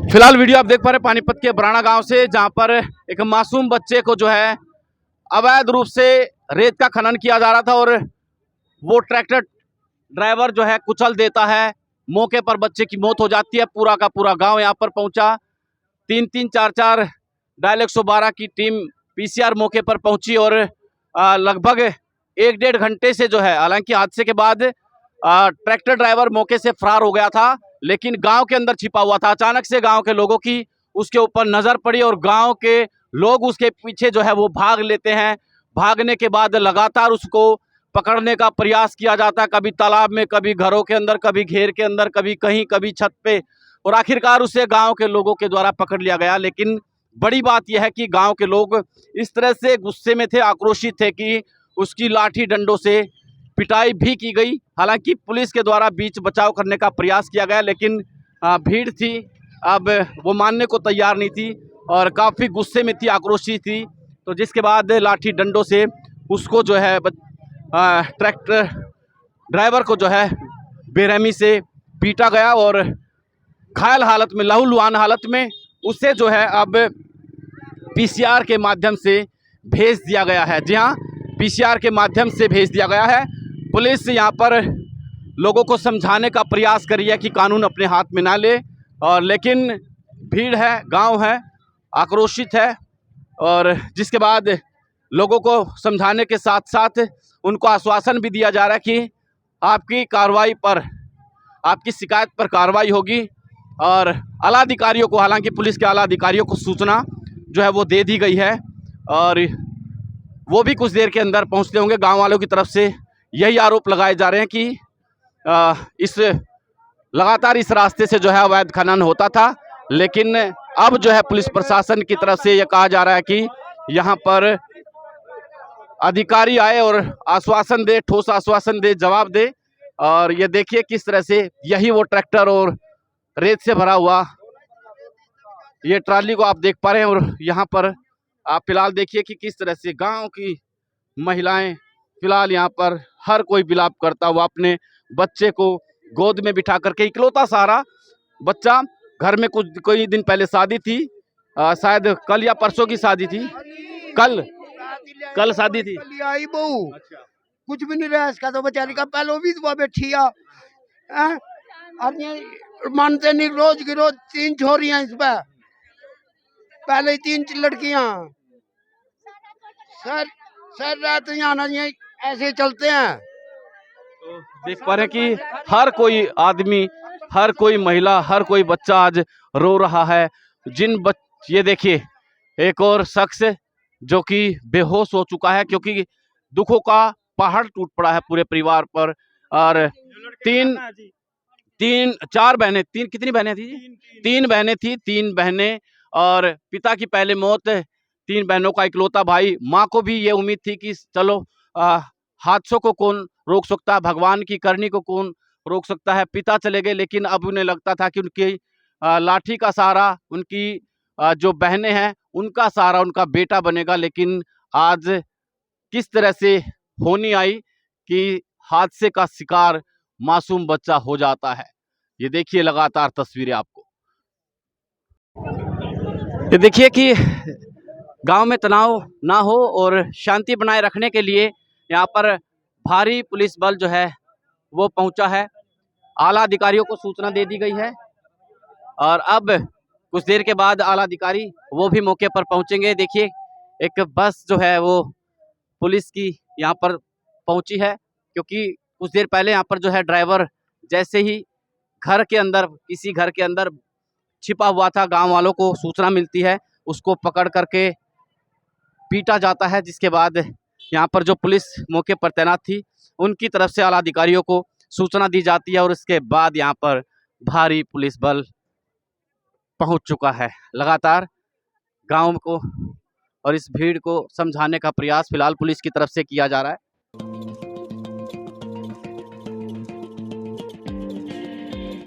फिलहाल वीडियो आप देख पा रहे हैं पानीपत के बराना गांव से, जहां पर एक मासूम बच्चे को जो है अवैध रूप से रेत का खनन किया जा रहा था और वो ट्रैक्टर ड्राइवर जो है कुचल देता है। मौके पर बच्चे की मौत हो जाती है। पूरा का पूरा गांव यहां पर पहुंचा। 3-3, 4-4 डायल 112 की टीम पीसीआर मौके पर पहुंची और लगभग 1-1.5 घंटे से जो है, हालांकि हादसे के बाद ट्रैक्टर ड्राइवर मौके से फरार हो गया था, लेकिन गांव के अंदर छिपा हुआ था। अचानक से गांव के लोगों की उसके ऊपर नजर पड़ी और गांव के लोग उसके पीछे जो है वो भाग लेते हैं। भागने के बाद लगातार उसको पकड़ने का प्रयास किया जाता है, कभी तालाब में, कभी घरों के अंदर, कभी घेर के अंदर, कभी कहीं, कभी छत पे, और आखिरकार उसे गांव के लोगों के द्वारा पकड़ लिया गया। लेकिन बड़ी बात यह है कि गांव के लोग इस तरह से गुस्से में थे, आक्रोशित थे कि उसकी लाठी डंडों से पिटाई भी की गई। हालांकि पुलिस के द्वारा बीच बचाव करने का प्रयास किया गया, लेकिन भीड़ थी, अब वो मानने को तैयार नहीं थी और काफ़ी गुस्से में थी, आक्रोशित थी। तो जिसके बाद लाठी डंडों से उसको जो है ट्रैक्टर ड्राइवर को जो है बेरहमी से पीटा गया और घायल हालत में, लहूलुहान हालत में उसे जो है अब पीसीआर के माध्यम से भेज दिया गया है। जी हाँ, पीसीआर के माध्यम से भेज दिया गया है। पुलिस यहाँ पर लोगों को समझाने का प्रयास कर रही है कि कानून अपने हाथ में ना ले, और लेकिन भीड़ है, गांव है, आक्रोशित है, और जिसके बाद लोगों को समझाने के साथ साथ उनको आश्वासन भी दिया जा रहा है कि आपकी कार्रवाई पर, आपकी शिकायत पर कार्रवाई होगी। और आला अधिकारियों को, हालांकि पुलिस के आला अधिकारियों को सूचना जो है वो दे दी गई है और वो भी कुछ देर के अंदर पहुंचते होंगे। गांव वालों की तरफ से यही आरोप लगाए जा रहे हैं कि इस लगातार इस रास्ते से जो है अवैध खनन होता था, लेकिन अब जो है पुलिस प्रशासन की तरफ से यह कहा जा रहा है कि यहाँ पर अधिकारी आए और आश्वासन दे, ठोस आश्वासन दे, जवाब दे। और ये देखिए किस तरह से यही वो ट्रैक्टर और रेत से भरा हुआ ये ट्राली को आप देख पा रहे हैं। और यहाँ पर आप फिलहाल देखिए कि किस तरह से गांव की महिलाएं फिलहाल यहाँ पर हर कोई विलाप करता हुआ अपने बच्चे को गोद में बिठा करके, इकलौता सहारा बच्चा, घर में कुछ कोई दिन पहले शादी थी, शायद कल या परसों की शादी थी, कल शादी थी, आई बहू। अच्छा। कुछ भी नहीं रहा इसका तो बेचारी का, पहले भी तो बैठी मानते नहीं, रोज की रोज 3 छोरियां इस पे, पहले 3 लड़कियां, सर रात यहाँ ऐसे चलते हैं। तो देख पा रहे हैं कि हर कोई आदमी, हर कोई महिला, हर कोई बच्चा आज रो रहा है। ये देखिए एक और शख्स जो कि बेहोश हो चुका है, क्योंकि दुखों का पहाड़ टूट पड़ा है पूरे परिवार पर। और 4 बहनें, कितनी बहनें थी? 3 बहनें थी, 3 बहनें, और पिता की पहले मौत, 3 बहनों का इकलौता भाई। माँ को भी ये उम्मीद थी कि चलो हादसों को कौन रोक सकता है, भगवान की करनी को कौन रोक सकता है। पिता चले गए, लेकिन अब उन्हें लगता था कि उनकी लाठी का सहारा, उनकी जो बहनें हैं उनका सहारा उनका बेटा बनेगा। लेकिन आज किस तरह से होनी आई कि हादसे का शिकार मासूम बच्चा हो जाता है। ये देखिए लगातार तस्वीरें आपको। ये देखिए कि गांव में तनाव ना हो और शांति बनाए रखने के लिए यहाँ पर भारी पुलिस बल जो है वो पहुंचा है। आला अधिकारियों को सूचना दे दी गई है और अब कुछ देर के बाद आला अधिकारी वो भी मौके पर पहुंचेंगे। देखिए एक बस जो है वो पुलिस की यहाँ पर पहुंची है, क्योंकि कुछ देर पहले यहाँ पर जो है ड्राइवर जैसे ही घर के अंदर, किसी घर के अंदर छिपा हुआ था, गांव वालों को सूचना मिलती है, उसको पकड़ करके पीटा जाता है। जिसके बाद यहाँ पर जो पुलिस मौके पर तैनात थी उनकी तरफ से आला अधिकारियों को सूचना दी जाती है और उसके बाद यहाँ पर भारी पुलिस बल पहुंच चुका है। लगातार गांव को और इस भीड़ को समझाने का प्रयास फिलहाल पुलिस की तरफ से किया जा रहा है।